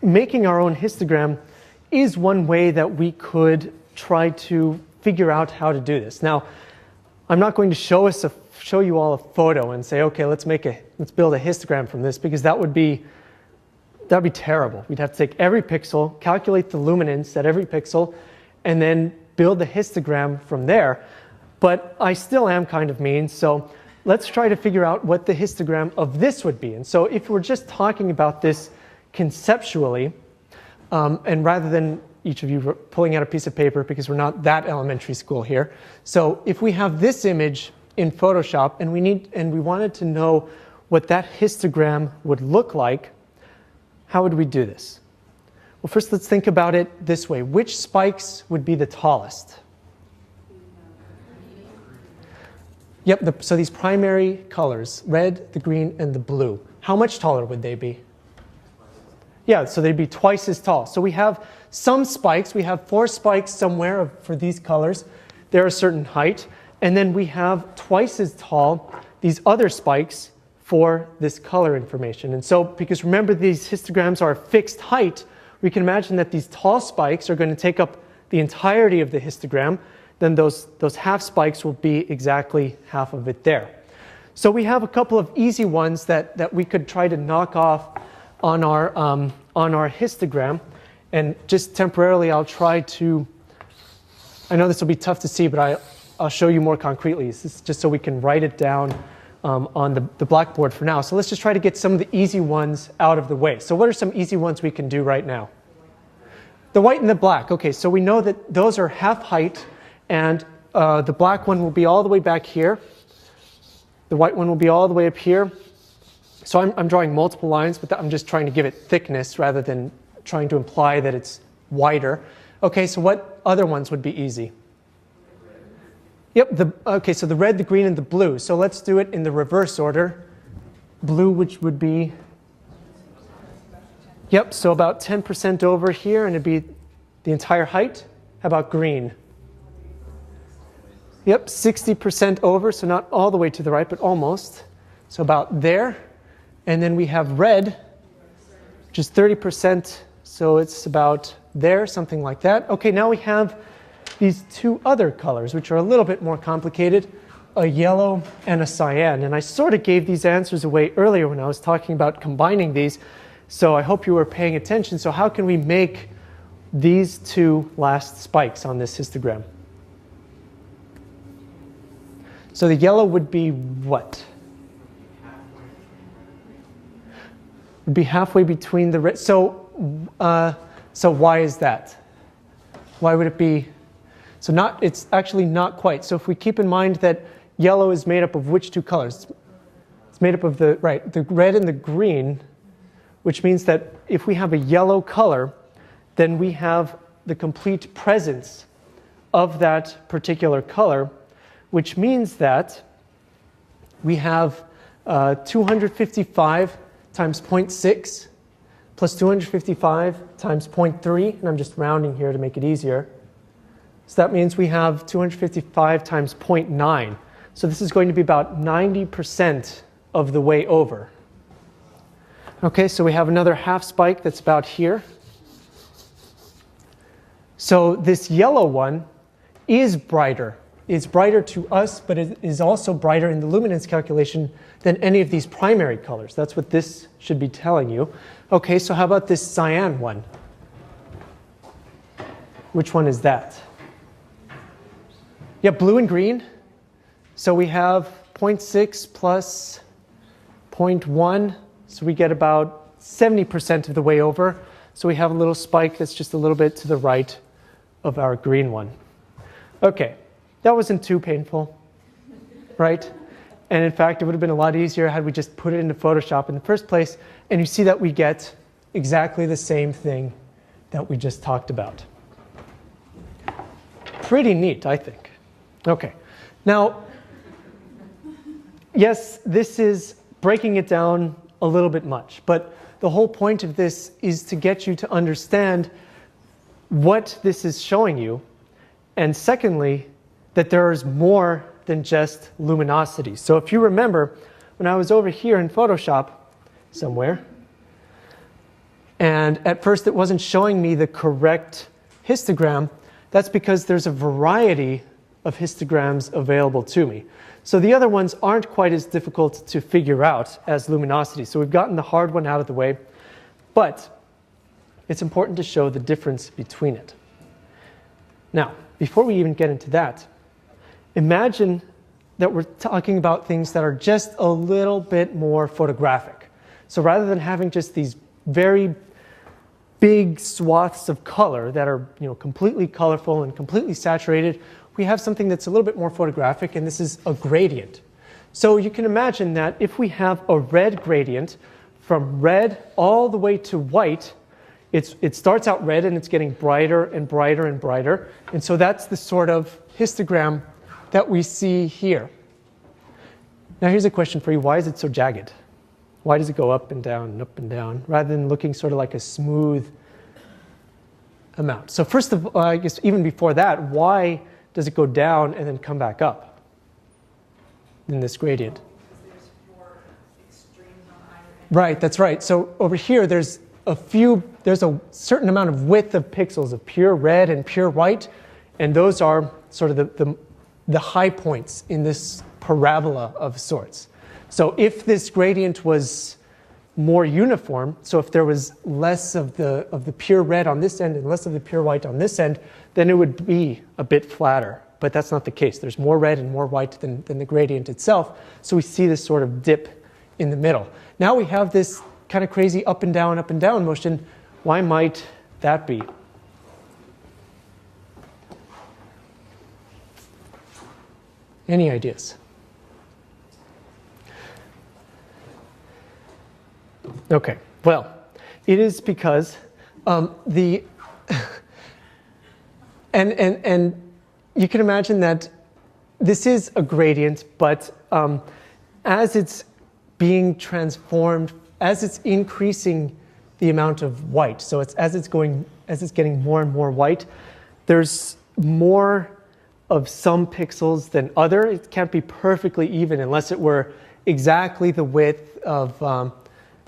making our own histogram is one way that we could try to figure out how to do this. Now, I'm not going to show you all a photo and say, okay, let's build a histogram from this, because that would be terrible. We'd have to take every pixel, calculate the luminance at every pixel, and then build the histogram from there. But I still am kind of mean, so let's try to figure out what the histogram of this would be. And so if we're just talking about this conceptually, and rather than each of you pulling out a piece of paper, because we're not that elementary school here. So if we have this image in Photoshop and we wanted to know what that histogram would look like, how would we do this? Well, first let's think about it this way. Which spikes would be the tallest? Yep, so these primary colors, red, the green, and the blue. How much taller would they be? Yeah, so they'd be twice as tall. So we have some spikes. We have 4 spikes somewhere for these colors. They're a certain height. And then we have twice as tall these other spikes for this color information. And so, because remember these histograms are a fixed height, we can imagine that these tall spikes are going to take up the entirety of the histogram. Then those half spikes will be exactly half of it there. So we have a couple of easy ones that we could try to knock off on our histogram. And just temporarily I'll try to, I know this will be tough to see, but I'll show you more concretely. This is just so we can write it down on the blackboard for now. So let's just try to get some of the easy ones out of the way. So what are some easy ones we can do right now? The white and the black. Okay, so we know that those are half height. And the black one will be all the way back here. The white one will be all the way up here. So I'm drawing multiple lines, but I'm just trying to give it thickness rather than trying to imply that it's wider. Okay, so what other ones would be easy? Yep, okay, so the red, the green, and the blue. So let's do it in the reverse order. Blue, which would be, yep, so about 10% over here, and it'd be the entire height. How about green? Yep, 60% over, so not all the way to the right, but almost. So about there. And then we have red, which is 30%, so it's about there, something like that. Okay, now we have these 2 other colors, which are a little bit more complicated, a yellow and a cyan. And I sort of gave these answers away earlier when I was talking about combining these, so I hope you were paying attention. So how can we make these 2 last spikes on this histogram? So the yellow would be what? Would be halfway between the red. So why is that? Why would it be? So it's actually not quite. So if we keep in mind that yellow is made up of which 2 colors? It's made up of the red and the green, which means that if we have a yellow color, then we have the complete presence of that particular color, which means that we have 255 times 0.6 plus 255 times 0.3, and I'm just rounding here to make it easier. So that means we have 255 times 0.9. So this is going to be about 90% of the way over. Okay, so we have another half spike that's about here. So this yellow one is brighter. It's brighter to us, but it is also brighter in the luminance calculation than any of these primary colors. That's what this should be telling you. Okay, so how about this cyan one? Which one is that? Yeah, blue and green. So we have 0.6 plus 0.1, so we get about 70% of the way over. So we have a little spike that's just a little bit to the right of our green one. Okay. That wasn't too painful, right? And in fact, it would have been a lot easier had we just put it into Photoshop in the first place. And you see that we get exactly the same thing that we just talked about. Pretty neat, I think. Okay. Now, yes, this is breaking it down a little bit much, but the whole point of this is to get you to understand what this is showing you. And secondly, that there is more than just luminosity. So if you remember, when I was over here in Photoshop somewhere, And at first it wasn't showing me the correct histogram. That's because there's a variety of histograms available to me. So the other ones aren't quite as difficult to figure out as luminosity. So we've gotten the hard one out of the way, but it's important to show the difference between it. Now, before we even get into that, imagine that we're talking about things that are just a little bit more photographic. So rather than having just these very big swaths of color that are, completely colorful and completely saturated, we have something that's a little bit more photographic, and this is a gradient. So you can imagine that if we have a red gradient from red all the way to white, it starts out red and it's getting brighter and brighter and brighter. And so that's the sort of histogram that we see here. Now here's a question for you. Why is it so jagged? Why does it go up and down, rather than looking sort of like a smooth amount? So first of all, I guess even before that, why does it go down and then come back up in this gradient? Because there's more extremes on either end. Right, that's right. So over here, there's a certain amount of width of pixels of pure red and pure white, and those are sort of the high points in this parabola of sorts. So if this gradient was more uniform, so if there was less of the pure red on this end and less of the pure white on this end, then it would be a bit flatter. But that's not the case. There's more red and more white than the gradient itself. So we see this sort of dip in the middle. Now we have this kind of crazy up and down motion. Why might that be? Any ideas? Okay, well, it is because and you can imagine that this is a gradient, but as it's being transformed, as it's increasing the amount of white, so as it's getting more and more white, there's more of some pixels than other. It can't be perfectly even unless it were exactly the width of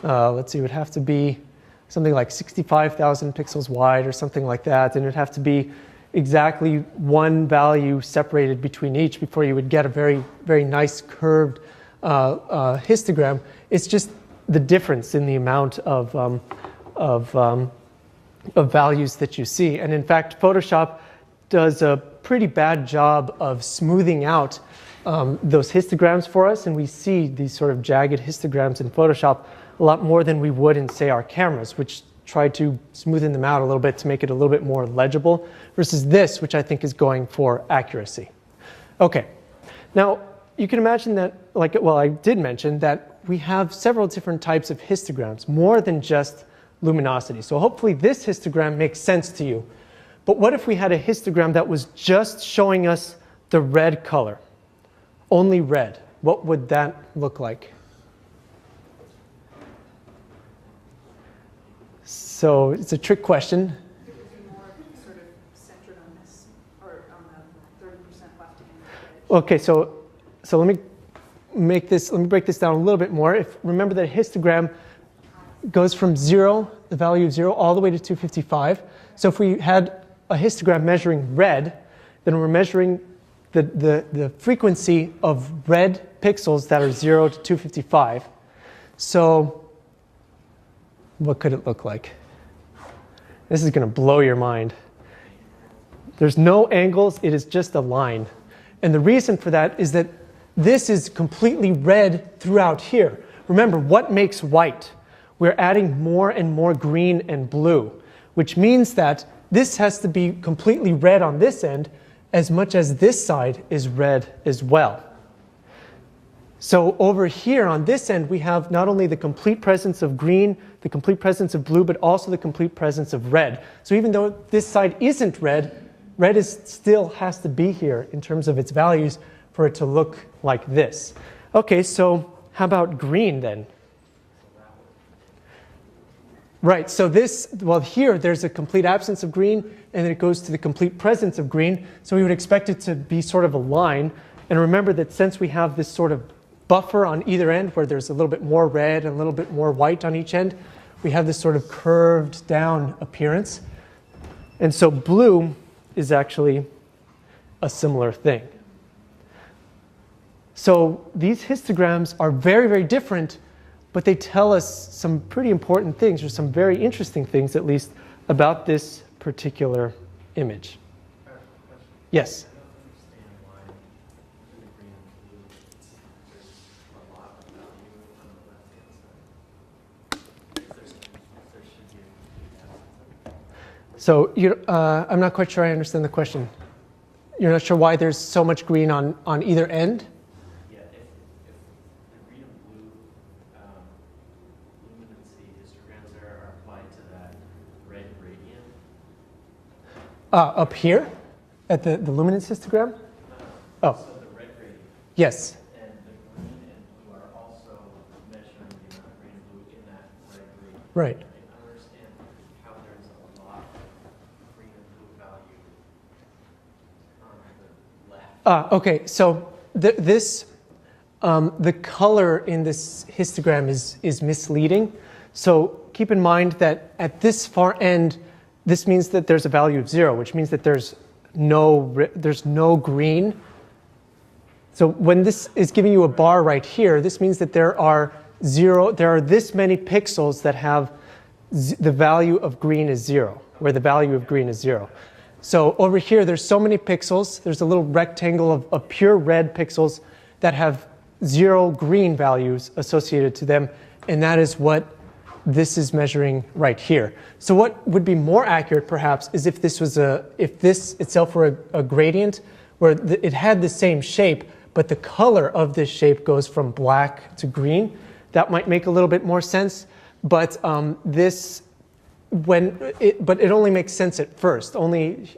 let's see, it would have to be something like 65,000 pixels wide or something like that, and it would have to be exactly one value separated between each before you would get a very, very nice curved histogram. It's just the difference in the amount of values that you see. And in fact, Photoshop does a pretty bad job of smoothing out those histograms for us, and we see these sort of jagged histograms in Photoshop a lot more than we would in, say, our cameras, which try to smoothen them out a little bit to make it a little bit more legible, versus this, which I think is going for accuracy. Okay, now you can imagine that, I did mention that we have several different types of histograms, more than just luminosity. So hopefully this histogram makes sense to you. But what if we had a histogram that was just showing us the red color, only red? What would that look like? So it's a trick question. It would be more sort of centered on this, or on the 30% left hand edge. Okay, so let me break this down a little bit more. Remember that a histogram goes from 0, the value of 0, all the way to 255. So if we had a histogram measuring red, then we're measuring the frequency of red pixels that are 0 to 255. So what could it look like? This is going to blow your mind. There's no angles, it is just a line. And the reason for that is that this is completely red throughout here. Remember, what makes white? We're adding more and more green and blue, which means that this has to be completely red on this end as much as this side is red as well. So over here on this end, we have not only the complete presence of green, the complete presence of blue, but also the complete presence of red. So even though this side isn't red, red still has to be here in terms of its values for it to look like this. Okay, so how about green then? Right, so here there's a complete absence of green, and then it goes to the complete presence of green. So we would expect it to be sort of a line. And remember that since we have this sort of buffer on either end where there's a little bit more red and a little bit more white on each end, we have this sort of curved down appearance. And so blue is actually a similar thing. So these histograms are very, very different, but they tell us some pretty important things, or some very interesting things at least, about this particular image. Yes? So I'm not quite sure I understand the question. You're not sure why there's so much green on either end? Yeah, if the green and blue luminancy histograms are applied to that red gradient. Up here? At the luminance histogram? Oh. So the red gradient. Yes. And the green and blue are also measuring the amount of green and blue in that red gradient. Right. I don't understand how there's a lot of green and blue value on the left. Okay, so the color in this histogram is misleading. So keep in mind that at this far end, this means that there's a value of 0, which means that there's no green. So when this is giving you a bar right here, this means that there are this many pixels that have the value of green is 0, where the value of green is 0. So over here, there's so many pixels. There's a little rectangle of pure red pixels that have 0 green values associated to them, and that is what this is measuring right here. So what would be more accurate, perhaps, is if this itself were a gradient where it had the same shape, but the color of this shape goes from black to green. That might make a little bit more sense, but but it only makes sense at first, only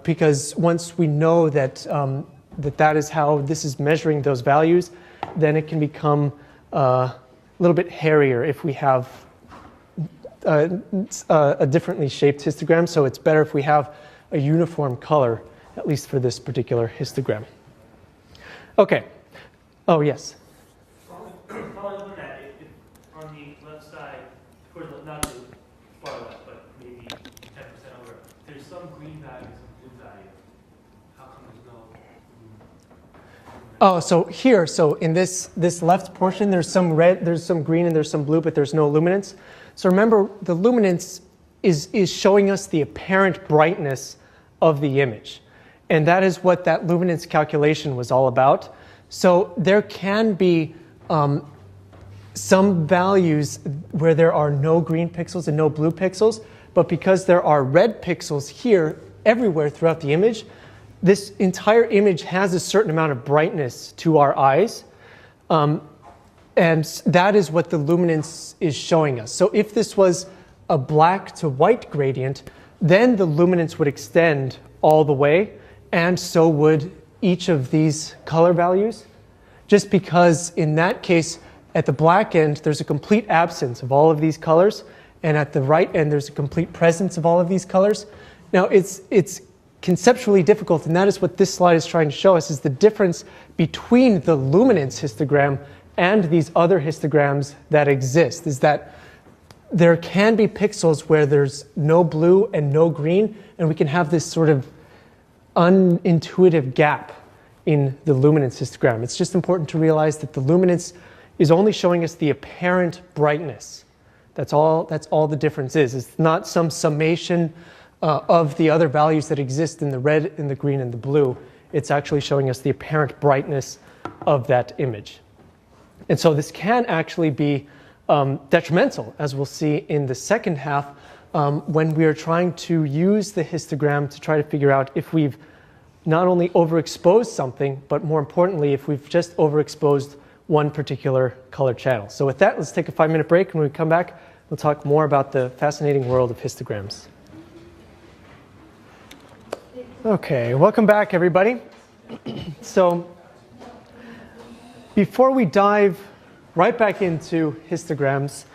because once we know that that is how this is measuring those values, then it can become a little bit hairier if we have a differently shaped histogram. So it's better if we have a uniform color, at least for this particular histogram. Okay. Oh, yes. Following on that, if on the left side, of course, not the far left, but maybe 10% over, there's some green value, some blue value. How come there's no blue? Oh, so here, so in this left portion, there's some red, there's some green, and there's some blue, but there's no luminance. So remember, the luminance is showing us the apparent brightness of the image. And that is what that luminance calculation was all about. So there can be some values where there are no green pixels and no blue pixels, but because there are red pixels here everywhere throughout the image, this entire image has a certain amount of brightness to our eyes. And that is what the luminance is showing us. So if this was a black to white gradient, then the luminance would extend all the way, and so would each of these color values, just because in that case, at the black end, there's a complete absence of all of these colors, and at the right end, there's a complete presence of all of these colors. Now, it's conceptually difficult, and that is what this slide is trying to show us, is the difference between the luminance histogram and these other histograms that exist, is that there can be pixels where there's no blue and no green, and we can have this sort of unintuitive gap in the luminance histogram. It's just important to realize that the luminance is only showing us the apparent brightness. That's all the difference is. It's not some summation of the other values that exist in the red, in the green, and the blue. It's actually showing us the apparent brightness of that image. And so this can actually be detrimental, as we'll see in the second half, when we are trying to use the histogram to try to figure out if we've not only overexposed something, but more importantly, if we've just overexposed one particular color channel. So with that, let's take a 5-minute break, and when we come back, we'll talk more about the fascinating world of histograms. Okay, welcome back, everybody. So before we dive right back into histograms,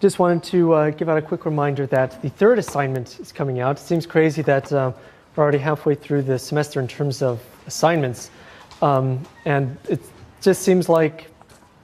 just wanted to give out a quick reminder that the third assignment is coming out. It seems crazy that we're already halfway through the semester in terms of assignments. And it just seems like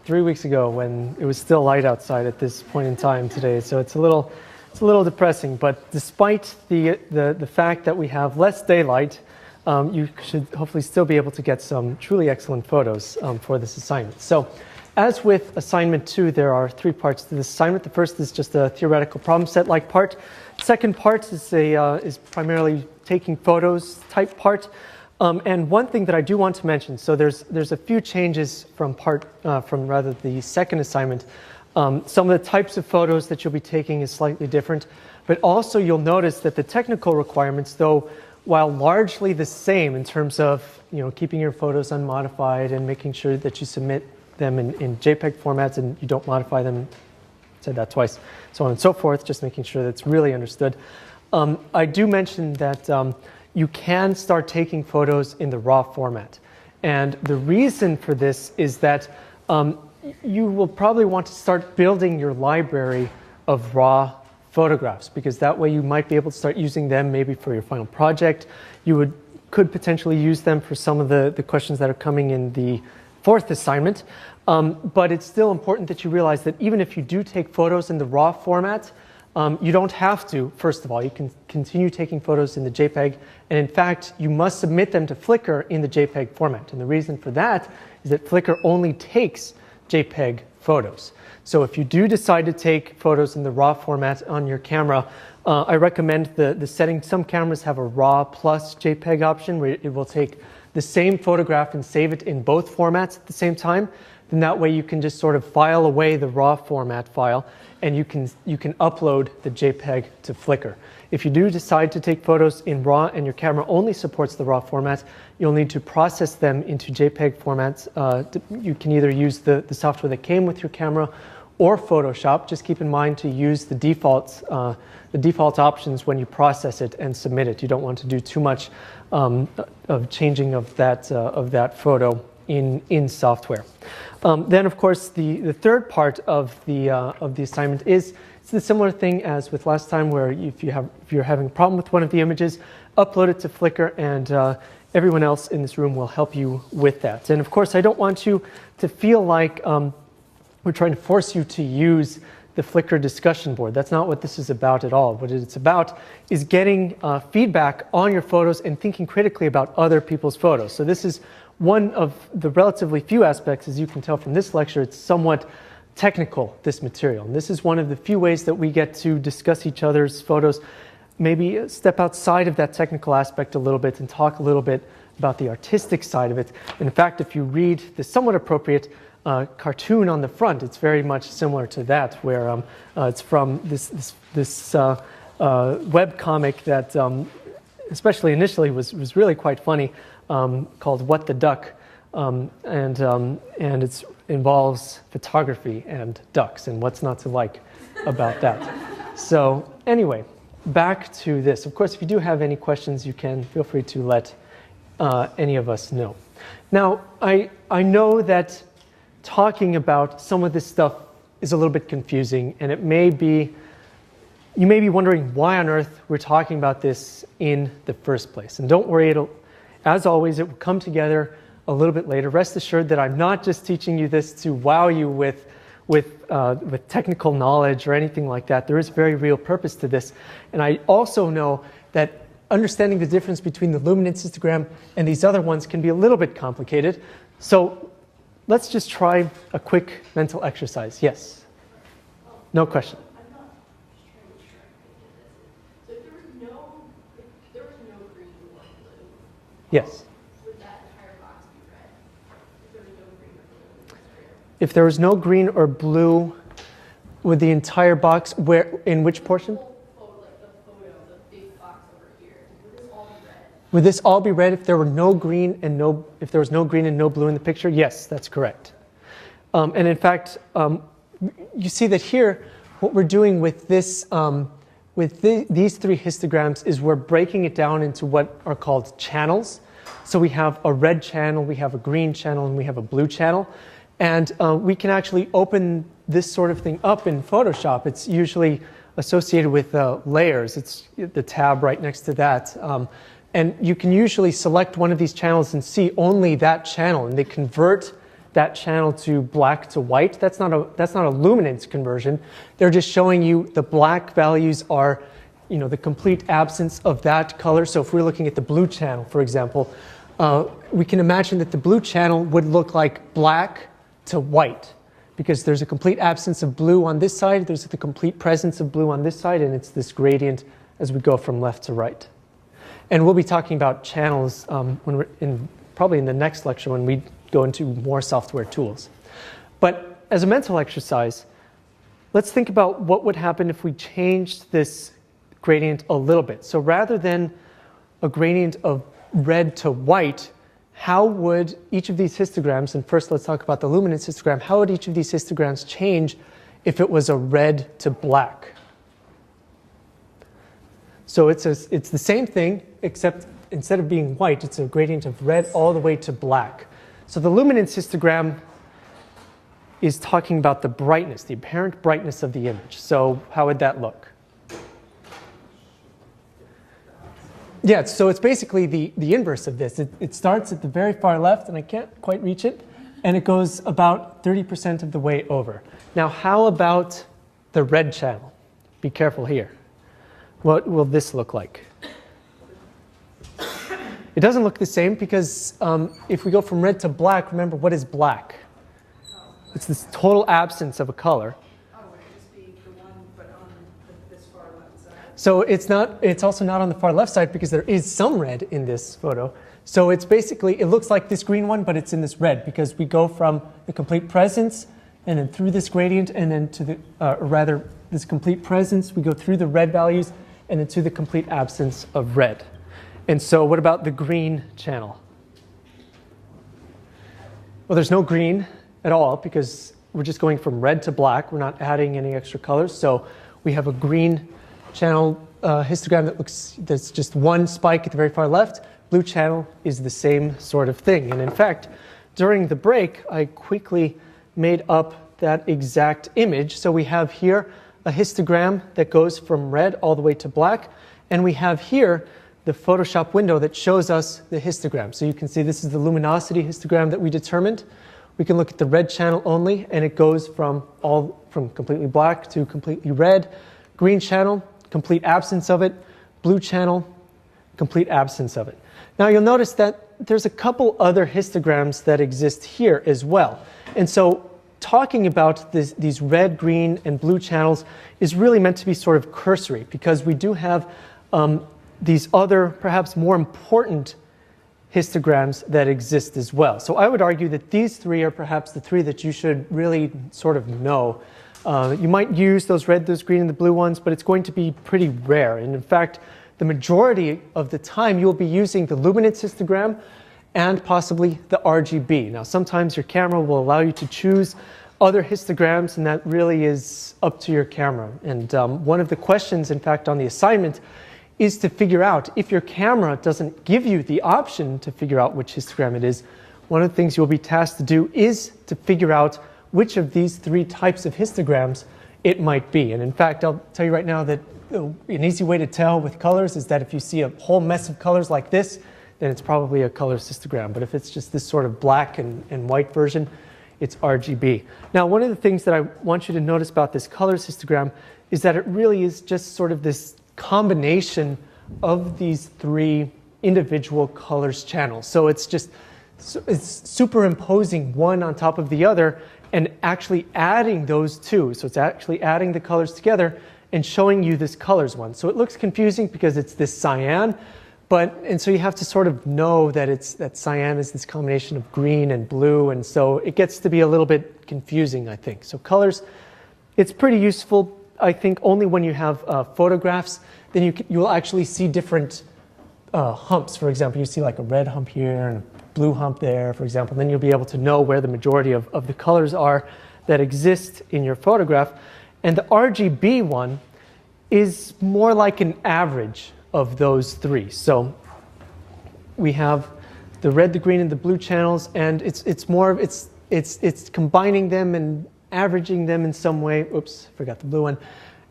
3 weeks ago when it was still light outside at this point in time today. So it's a little depressing. But despite the fact that we have less daylight, you should hopefully still be able to get some truly excellent photos for this assignment. So as with assignment 2, there are 3 parts to this assignment. The first is just a theoretical problem set-like part. Second part is primarily taking photos type part. And one thing that I do want to mention, so there's a few changes from the second assignment. Some of the types of photos that you'll be taking is slightly different, but also you'll notice that the technical requirements, though, while largely the same in terms of keeping your photos unmodified and making sure that you submit them in JPEG formats and you don't modify them, said that twice, so on and so forth, just making sure that it's really understood. I do mention that you can start taking photos in the RAW format. And the reason for this is that you will probably want to start building your library of RAW photographs, because that way you might be able to start using them maybe for your final project. You could potentially use them for some of the questions that are coming in the 4th assignment. But it's still important that you realize that even if you do take photos in the RAW format, you don't have to, first of all. You can continue taking photos in the JPEG, and in fact, you must submit them to Flickr in the JPEG format. And the reason for that is that Flickr only takes JPEG photos. So if you do decide to take photos in the RAW format on your camera, I recommend the setting. Some cameras have a RAW plus JPEG option where it will take the same photograph and save it in both formats at the same time. Then that way you can just sort of file away the RAW format file, and you can upload the JPEG to Flickr. If you do decide to take photos in RAW and your camera only supports the RAW format, you'll need to process them into JPEG formats. You can either use the software that came with your camera or Photoshop. Just keep in mind to use the default options when you process it and submit it. You don't want to do too much of changing of that photo in software. Then, of course, the third part of the assignment is it's the similar thing as with last time, where if you're having a problem with one of the images, upload it to Flickr, and everyone else in this room will help you with that. And of course, I don't want you to feel like we're trying to force you to use the Flickr discussion board. That's not what this is about at all. What it's about is getting feedback on your photos and thinking critically about other people's photos. So this is one of the relatively few aspects, as you can tell from this lecture. It's somewhat technical, this material. And this is one of the few ways that we get to discuss each other's photos, maybe step outside of that technical aspect a little bit and talk a little bit about the artistic side of it. And in fact, if you read the somewhat appropriate cartoon on the front, it's very much similar to that, where it's from this web comic that, especially initially, was really quite funny, called What the Duck, and it involves photography and ducks and what's not to like about that. So anyway, back to this. Of course, if you do have any questions, you can feel free to let any of us know. Now, I know that talking about some of this stuff is a little bit confusing, and you may be wondering why on earth we're talking about this in the first place. And don't worry, as always, it will come together a little bit later. Rest assured that I'm not just teaching you this to wow you with technical knowledge or anything like that. There is a very real purpose to this. And I also know that understanding the difference between the luminance histogram and these other ones can be a little bit complicated. So let's just try a quick mental exercise. Yes? No question. I'm not just trying to track this. So if there was no green or blue, Yes. would that entire box be red? If there was no green or blue in this area? If there was no green or blue, would the entire box, in which portion? The photo, the big box over here, would this all be red? Would this all be red if there were no green and if there was no green and no blue in the picture? Yes, that's correct. And in fact, you see that here, what we're doing with this, these 3 histograms is we're breaking it down into what are called channels. So we have a red channel, we have a green channel, and we have a blue channel. And we can actually open this sort of thing up in Photoshop. It's usually associated with layers. It's the tab right next to that. And you can usually select one of these channels and see only that channel, and they convert that channel to black to white. That's not a luminance conversion. They're just showing you the black values are, the complete absence of that color. So if we're looking at the blue channel, for example, we can imagine that the blue channel would look like black to white, because there's a complete absence of blue on this side, there's the complete presence of blue on this side, and it's this gradient as we go from left to right. And we'll be talking about channels when we're probably in the next lecture when we go into more software tools. But as a mental exercise, let's think about what would happen if we changed this gradient a little bit. So rather than a gradient of red to white, how would each of these histograms, and first let's talk about the luminance histogram, how would each of these histograms change if it was a red to black? So it's the same thing, except instead of being white, it's a gradient of red all the way to black. So the luminance histogram is talking about the brightness, the apparent brightness of the image. So how would that look? Yeah, so it's basically the inverse of this. It starts at the very far left, and I can't quite reach it, and it goes about 30% of the way over. Now, how about the red channel? Be careful here. What will this look like? It doesn't look the same because if we go from red to black, remember, what is black? It's this total absence of a color. So it's also not on the far left side because there is some red in this photo. So it's basically, it looks like this green one, but it's in this red because we go from the complete presence and then through this gradient and then to the, or rather this complete presence, we go through the red values and then to the complete absence of red. And so what about the green channel? Well, there's no green at all because we're just going from red to black. We're not adding any extra colors. So we have a green channel histogram that's just one spike at the very far left. Blue channel is the same sort of thing. And in fact, during the break, I quickly made up that exact image. So we have here a histogram that goes from red all the way to black. And we have here the Photoshop window that shows us the histogram. So you can see this is the luminosity histogram that we determined. We can look at the red channel only, and it goes from completely black to completely red. Green channel, complete absence of it. Blue channel, complete absence of it. Now you'll notice that there's a couple other histograms that exist here as well. And so talking about these red, green, and blue channels is really meant to be sort of cursory because we do have these other, perhaps more important histograms that exist as well. So I would argue that these three are perhaps the three that you should really sort of know. You might use those red, those green, and the blue ones, but it's going to be pretty rare. And in fact, the majority of the time you'll be using the luminance histogram and possibly the RGB. Now, sometimes your camera will allow you to choose other histograms, and that really is up to your camera. And one of the questions, in fact, on the assignment is to figure out if your camera doesn't give you the option to figure out which histogram it is. One of the things you'll be tasked to do is to figure out which of these three types of histograms it might be. And in fact, I'll tell you right now that an easy way to tell with colors is that if you see a whole mess of colors like this, then it's probably a colors histogram. But if it's just this sort of black and white version, it's RGB. Now, one of the things that I want you to notice about this colors histogram is that it really is just sort of this combination of these three individual colors channels. So it's superimposing one on top of the other and actually adding those two. So it's actually adding the colors together and showing you this colors one. So it looks confusing because it's this cyan, and so you have to sort of know that that cyan is this combination of green and blue, and so it gets to be a little bit confusing, I think. So colors, it's pretty useful, I think, only when you have photographs. Then you'll actually see different humps. For example, you see like a red hump here and a blue hump there, for example. Then you'll be able to know where the majority of the colors are that exist in your photograph. And the RGB one is more like an average of those three. So we have the red, the green, and the blue channels, and it's combining them and averaging them in some way. Oops, forgot the blue one.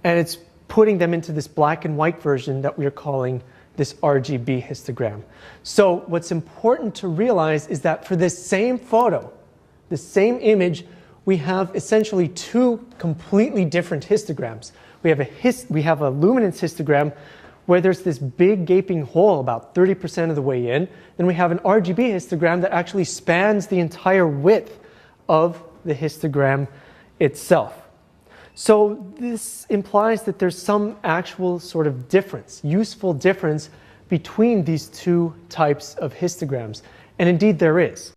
And it's putting them into this black and white version that we're calling this RGB histogram. So what's important to realize is that for this same photo, the same image, we have essentially two completely different histograms. We have a luminance histogram where there's this big gaping hole about 30% of the way in. Then we have an RGB histogram that actually spans the entire width of the histogram itself. So this implies that there's some actual sort of difference, useful difference between these two types of histograms. And indeed there is.